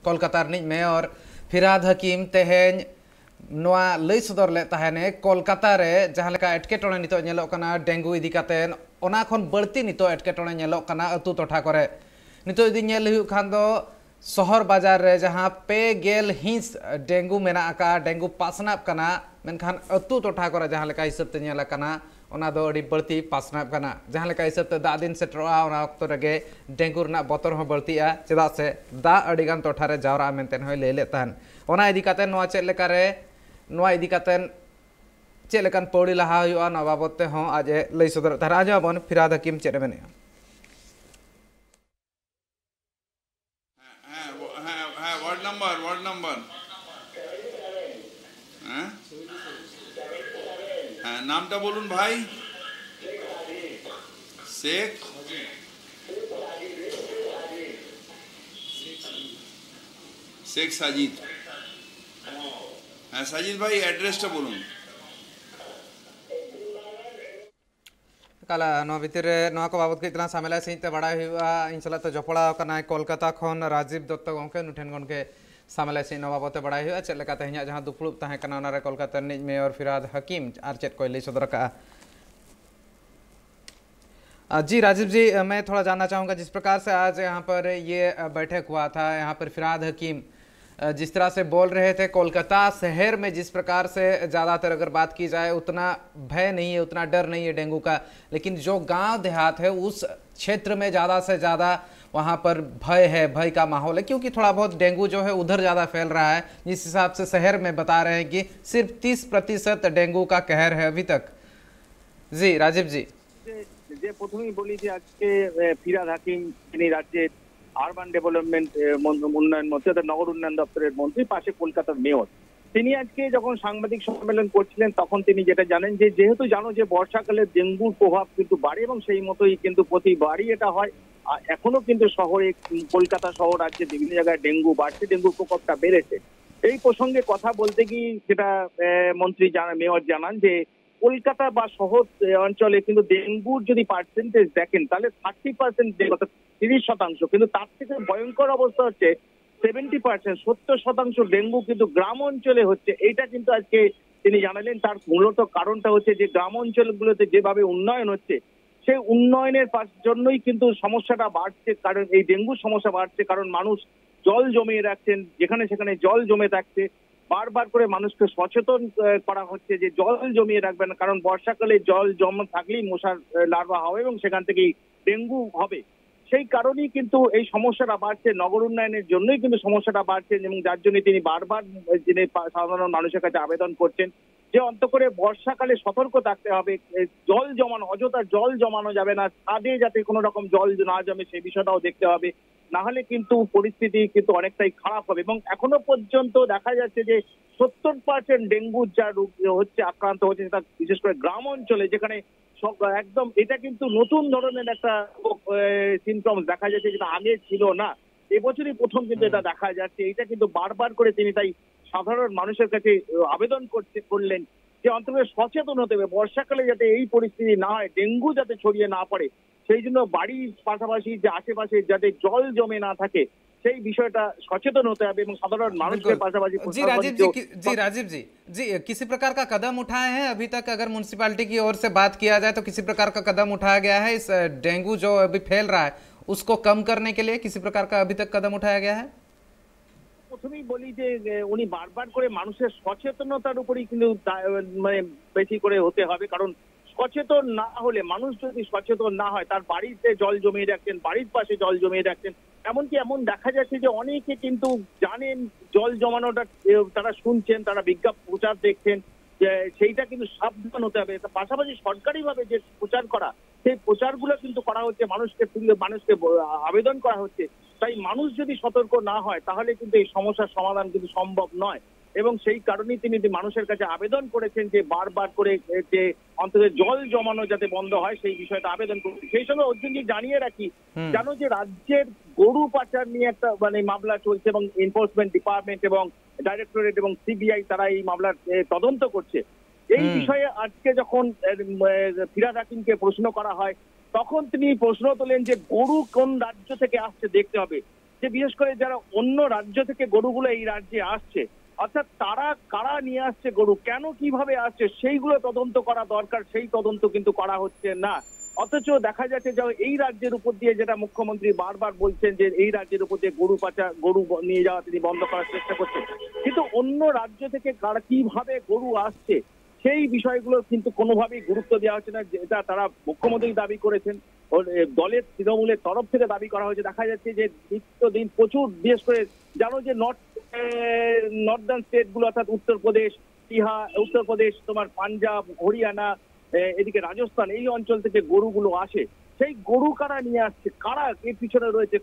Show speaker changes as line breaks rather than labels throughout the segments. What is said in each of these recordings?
Kolkata रिनिज mayor Firhad हकीम तेहेन नोआ लई सदर ले ताहेने कोलकाता रे जहां लेका एटकेटोणे नितो नेलोक कना डेंगू इदी कातेन ओना खन बळती नितो एटकेटोणे नेलोक कना अतु टोठा करे नितो इदी नेल हुयु खान दो शहर बाजार रे जहां पे गेल हिंस डेंगू मेना का डेंगू पासनाप कना मेनखान अतु टोठा करे जहां लेका हिसाब ते नेला कना ओना दो अडी बळती पासनाप कना जहां लेका हिसाब ते दा दिन सेटरोआ ओना अक्तो रेगे डेंगू रना बोतर हो बळतीआ चेदा से दा अडिगान टोठा रे जावरा मेनतेन होय लेले तान ओना इदी काते नोआ चेद लेका रे नोआ इदी कातेन चेद लेकान पौड़ी लहा हुआ नोआ बाबत ते हो आज लई सदर तार आज बन फिराद हकीम चेद मेने
वार्ड नंबर नामটা বলুন ভাই শেখ শেখ সাজিদ হ্যাঁ সাজিদ ভাই অ্যাড্রেসটা বলুন
काला नोआ भितर नोआ को बाबत के इतना सामेला सहित बड़ा हुआ इन सला तो जपड़ा कना कोलकाता खन राजीव दत्त गंके नुठेन गनके सामेला सहित नोआ बाबत बड़ा हुआ चेद लेका तेहኛ जहां दुपुड़ ताहे कना ओना रे Kolkata रिनिज mayor Firhad Hakim are चेद को लई सदर का जी राजीव जी मैं थोड़ा जानना चाहूँगा जिस प्रकार से आज यहाँ पर ये बैठक हुआ था यहाँ पर फिराद हकीम जिस तरह से बोल रहे थे कोलकाता शहर में जिस प्रकार से ज़्यादातर अगर बात की जाए उतना भय नहीं है उतना डर नहीं है डेंगू का लेकिन जो गांव देहात है उस क्षेत्र में ज़्यादा से ज़्यादा वहाँ पर भय है भय का माहौल है क्योंकि थोड़ा बहुत डेंगू जो है उधर ज़्यादा फैल रहा है जिस हिसाब से शहर में बता रहे हैं कि सिर्फ 30% डेंगू का कहर है अभी तक जी राजीव जी
যে প্রথমেই বলি যে আজকে ফিরাদ হাকিম তিনি রাজ্যের আরবান ডেভেলপমেন্ট উন্নয়ন মন্ত্রী অর্থাৎ নগর উন্নয়ন দপ্তরের মন্ত্রী পাশে কলকাতার মেয়র তিনি আজকে যখন সাংবাদিক সম্মেলন করছিলেন তখন তিনি যেটা জানেন যে যেহেতু জানো যে বর্ষাকালে ডেঙ্গুর প্রভাব কিন্তু বাড়ে এবং সেই মতোই কিন্তু প্রতিবারই এটা হয় এখনো কিন্তু শহরে কলকাতা শহর রাজ্যে বিভিন্ন জায়গায় ডেঙ্গু বাড়ছে ডেঙ্গুর প্রকোপটা বেড়েছে এই প্রসঙ্গে কথা বলতে গিয়ে সেটা মন্ত্রী মেয়র জানান যে কলকাতা বা শহর অঞ্চলে কিন্তু ডেঙ্গুর যদি পার্সেন্টেজ দেখেন তাহলে 30% অর্থাৎ 30% কিন্তু তার থেকে ভয়ঙ্কর অবস্থা হচ্ছে 70% 70% ডেঙ্গু কিন্তু গ্রাম অঞ্চলে হচ্ছে এটা কিন্তু আজকে তিনি জানালেন তার মূলত কারণটা হচ্ছে যে গ্রাম অঞ্চলগুলোতে যেভাবে উন্নয়ন হচ্ছে সেই উন্নয়নের জন্যই কিন্তু সমস্যাটা বাড়ছে কারণ এই ডেঙ্গুর সমস্যা বাড়ছে কারণ মানুষ জল জমিয়ে রাখছেন যেখানে সেখানে জল জমে থাকছে বারবার করে মানুষকে সচেতন করা হচ্ছে যে জল জমিয়ে রাখবেন কারণ বর্ষাকালে জল জমা থাকলেই মশার লার্ভা হবে এবং সেখান থেকেই ডেঙ্গু হবে সেই কারণেই কিন্তু এই সমস্যাটা বাড়ছে নগর উন্নয়নের জন্যই কিন্তু সমস্যাটা বাড়ছে এবং যার জন্য তিনি বারবার যিনি সাধারণ মানুষের কাছে আবেদন করছেন যে অন্ত করে বর্ষাকালে সতর্ক থাকতে হবে জল জমানো অযথা জল জমানো যাবে না ছাদে যাতে কোনো রকম জল না জমে সেই বিষয়টাও দেখতে হবে না হলে কিন্তু পরিস্থিতি কিন্তু অনেকটাই খারাপ হবে এবং এখনো পর্যন্ত দেখা যাচ্ছে যে 70% ডেঙ্গু যা রোগ হচ্ছে আক্রান্ত হচ্ছে সেটা বিশেষ করে গ্রাম অঞ্চলে যেখানে একদম এটা কিন্তু নতুন ধরনের একটা সিমটমস দেখা যাচ্ছে যেটা আগে ছিল না এবছরই প্রথম কিন্তু এটা দেখা যাচ্ছে এটা কিন্তু বারবার করে তিনি তাই সাধারণ মানুষের কাছে আবেদন করলেন যে অন্তত সচেতন হতে হবে বর্ষাকালে যাতে এই পরিস্থিতি না হয় ডেঙ্গু যাতে ছড়িয়ে না পড়ে সেই জন্য বাড়ির পাশাপাশি যে আশেপাশে যাতে জল জমে না থাকে সেই বিষয়টা সচেতन होते हैं এবং সাধারণ মানুষের পাশাপাশি
जी राजीव जी किसी प्रकार का कदम उठाए हैं अभी तक अगर म्युनिसिपैलिटी की ओर से बात किया जाए तो किसी प्रकार का कदम उठाया गया है इस डेंगू जो अभी फैल रहा है उसको कम करने के लिए किसी प्रकार का अभी तक कदम उठाया गया है
প্রথমেই বলি যে উনি বারবার করে মানুষের সচেতনতার উপরই কিন্তু মানে বেশি করে হতে হবে কারণ সচেতন না হলে মানুষ যদি সচেতন না হয় তার বাড়িতে জল জমিয়ে রাখছেন বাড়ির পাশে জল জমিয়ে রাখছেন এমনকি এমন দেখা যাচ্ছে যে অনেকে কিন্তু জানেন জল জমানোটা তারা শুনছেন তারা বিজ্ঞাপন প্রচার দেখছেন যে সেইটা কিন্তু সাবধান হতে হবে পাশাপাশি সরকারিভাবে যে প্রচার করা সেই প্রচারগুলো কিন্তু করা হচ্ছে মানুষকে আবেদন করা হচ্ছে তাই মানুষ যদি সতর্ক না হয় তাহলে কিন্তু এই সমস্যার সমাধান কিন্তু সম্ভব নয় এবং সেই কারণেই তিনি মানুষের কাছে আবেদন করেছেন যে বারবার করে যে অন্তত জল জমানো যাতে বন্ধ হয় সেই বিষয়টা আবেদন করছি সেই সঙ্গে অর্জুনজি জানিয়ে রাখি জানো যে রাজ্যের গরু পাচার নিয়ে একটা মানে মামলা চলছে এবং এনফোর্সমেন্ট ডিপার্টমেন্ট এবং ডাইরেক্টরেট এবং সিবিআই তারা এই মামলার তদন্ত করছে এই বিষয়ে আজকে যখন ফিরাদ হাকিমকে প্রশ্ন করা হয় তখন তিনি প্রশ্ন তোলেন যে গরু কোন রাজ্য থেকে আসছে দেখতে হবে যে বিশেষ করে যারা অন্য রাজ্য থেকে গরুগুলো এই রাজ্যে আসছে, অর্থাৎ তারা কারা নিয়ে আসছে গরু, কেন কিভাবে আসছে, সেইগুলো তদন্ত করা দরকার, সেই তদন্ত কিন্তু করা হচ্ছে না। অথচ দেখা যাচ্ছে যে এই রাজ্যের উপর দিয়ে, যেটা মুখ্যমন্ত্রী বারবার বলছেন যে এই রাজ্যের উপর দিয়ে গরু নিয়ে যাওয়া তিনি বন্ধ করার চেষ্টা করছেন, কিন্তু অন্য রাজ্য থেকে কারা কিভাবে গরু আসছে সেই বিষয়গুলো কিন্তু কোনোভাবেই গুরুত্ব দেওয়া হচ্ছে না, যেটা তারা মুখ্যমন্ত্রী দাবি করেছেন, দলের তৃণমূলের তরফ থেকে দাবি করা হয়েছে। দেখা যাচ্ছে যে নিত্যদিন প্রচুর, বিশেষ করে জানো যে নর্দার্ন স্টেট গুলো, অর্থাৎ উত্তরপ্রদেশ, উত্তরপ্রদেশ, তোমার পাঞ্জাব, হরিয়ানা, এদিকে রাজস্থান, এই অঞ্চল থেকে গরুগুলো আসে। সেই গরু কারা নিয়ে আসছে, কারা এর পিছনে রয়েছে,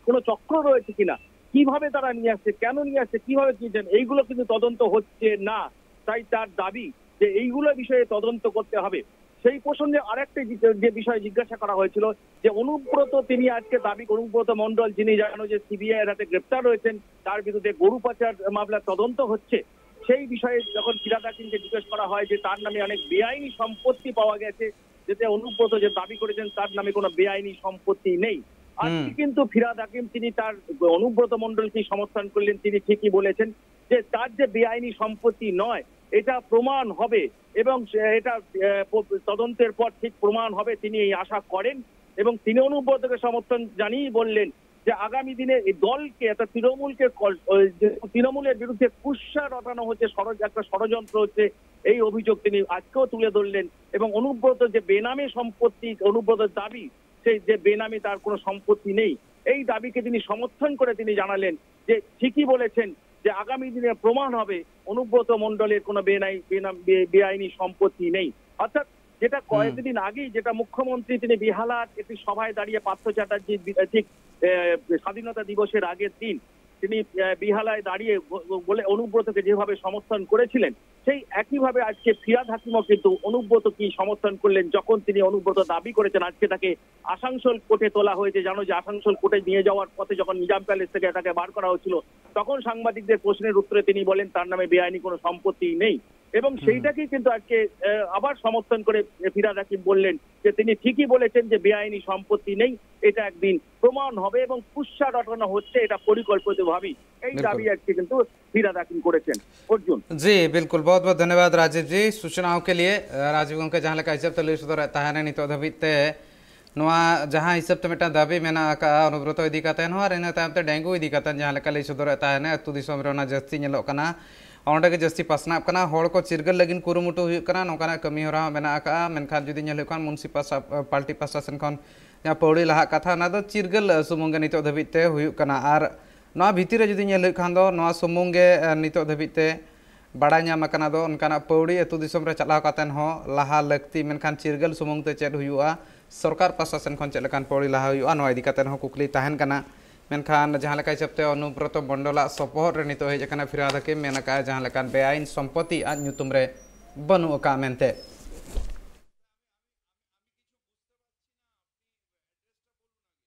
কোনো চক্র রয়েছে কিনা, কিভাবে তারা নিয়ে আসছে, কেন নিয়ে আসছে, কিভাবে কিনছেন, এইগুলো কিন্তু তদন্ত হচ্ছে না। তাই তার দাবি যে এইগুলো বিষয়ে তদন্ত করতে হবে। সেই প্রসঙ্গে আরেকটা যে বিষয়ে জিজ্ঞাসা করা হয়েছিল যে অনুব্রত, তিনি আজকে দাবি, অনুব্রত মণ্ডল, যিনি জানো যে সিবিআই এর হাতে গ্রেপ্তার রয়েছেন, তার বিরুদ্ধে গরু পাচার মামলার তদন্ত হচ্ছে, সেই বিষয়ে যখন ফিরহাদ হাকিমকে জিজ্ঞেস করা হয় যে তার নামে অনেক বেআইনি সম্পত্তি পাওয়া গেছে, যেতে অনুব্রত যে দাবি করেছেন তার নামে কোনো বেআইনি সম্পত্তি নেই। আজকে কিন্তু ফিরহাদ হাকিম তিনি তার অনুব্রত মণ্ডলকে সমর্থন করলেন। তিনি ঠিকই বলেছেন যে তার যে বেআইনি সম্পত্তি নয়, এটা প্রমাণ হবে এবং এটা তদন্তের পর ঠিক প্রমাণ হবে, তিনি এই আশা করেন। এবং তিনি অনুব্রতকে সমর্থন জানিয়ে বললেন যে আগামী দিনে এই দলকে, তৃণমূলের বিরুদ্ধে কুৎসা রটানো হচ্ছে, একটা ষড়যন্ত্র হচ্ছে, এই অভিযোগ তিনি আজকেও তুলে ধরলেন। এবং অনুব্রত যে বেনামে সম্পত্তি, অনুব্রতের দাবি সেই যে বেনামে তার কোনো সম্পত্তি নেই, এই দাবিকে তিনি সমর্থন করে তিনি জানালেন যে ঠিকই বলেছেন যে আগামী দিনে প্রমাণ হবে অনুব্রত মণ্ডলের কোনো বেআইনি সম্পত্তি নেই। অর্থাৎ যেটা কয়েকদিন আগেই, যেটা মুখ্যমন্ত্রী তিনি বেহালার একটি সভায় দাঁড়িয়ে, পার্থ চ্যাটার্জি ঠিক স্বাধীনতা দিবসের আগের দিন তিনি বেহালায় দাঁড়িয়ে বলে অনুব্রতকে যেভাবে সমর্থন করেছিলেন, সেই একইভাবে আজকে ফিরহাদ হাকিমও কিন্তু অনুব্রত কি সমর্থন করলেন, যখন তিনি অনুব্রত দাবি করেছেন আজকে তাকে আসানসোল কোর্টে তোলা হয়েছে। জানো যে আসানসোল কোর্টে নিয়ে যাওয়ার পথে যখন নিজাম প্যালেস থেকে তাকে বার করা হচ্ছিল, তখন সাংবাদিকদের প্রশ্নের উত্তরে তিনি বলেন তার নামে বেআইনি কোনো সম্পত্তি নেই। এবং সেইটাকেই কিন্তু আজকে আবার সমর্থন করে ফিরহাদ হাকিম বললেন যে তিনি ঠিকই বলেছেন যে বেআইনি সম্পত্তি নেই, এটা একদিন প্রমাণ হবে এবং কুৎসা রটানো হচ্ছে, এটা পরিকল্পিতভাবেই। এই দাবি আজকে কিন্তু ফিরহাদ हाकिम করেছেন। अर्जुन
जी बिल्कुल, बहुत बहुत धन्यवाद राजीव जी सूचनाओं के लिए। राजीव गंके जहाँ लेका हिसाब ते लई सदर ताहेने नितो धबिते नोआ जहाँ हिसाब ते मेटा दाबी मेना का अनुब्रत इदी कातेन हो रेना तायम ते डेंगू इदी कातेन जहाँ लेका लई सदर ताहेने अतु दिसोम रे ओना जस्ती नेलोक कना ओंडे के जस्ती पासनाप कना होड़ को चिरगल लगिन कुरुमुटु हुयुक कना नोकाना कमी होरा मेना का मेनखान जुदी नेल हुयुक मुनसि पाल्टी प्रशासन खन जहाँ पौड़ी लहा कथा ना दो चिरगल सुमुंगे नितो धबिते हुयुक कना आर नोआ भितिर जुदी नेल हुयुक खान दो नोआ सुमुंगे नितो धबिते बाड़ा नाम कना दो उनकाना पौड़ी अतु दिसोम रे चलाव कातेन हो लहा लगती मेनखान चिरगल सुमुंग ते चेद हुयुआ सरकार प्रशासन खन चेद लेकान पौड़ी लहा हुयुआ नोआ इदी कातेन हो कुकली ताहेन कना मेनखान जहाँ लेका हिसाब ते अनुब्रत मंडला सपोहर रे नितो हेज कना फिरहाद हाकिम मेना का जहाँ लेकान बेआईन सम्पत्ति आज ᱧᱩᱛᱩᱢ रे बनु का मेनते।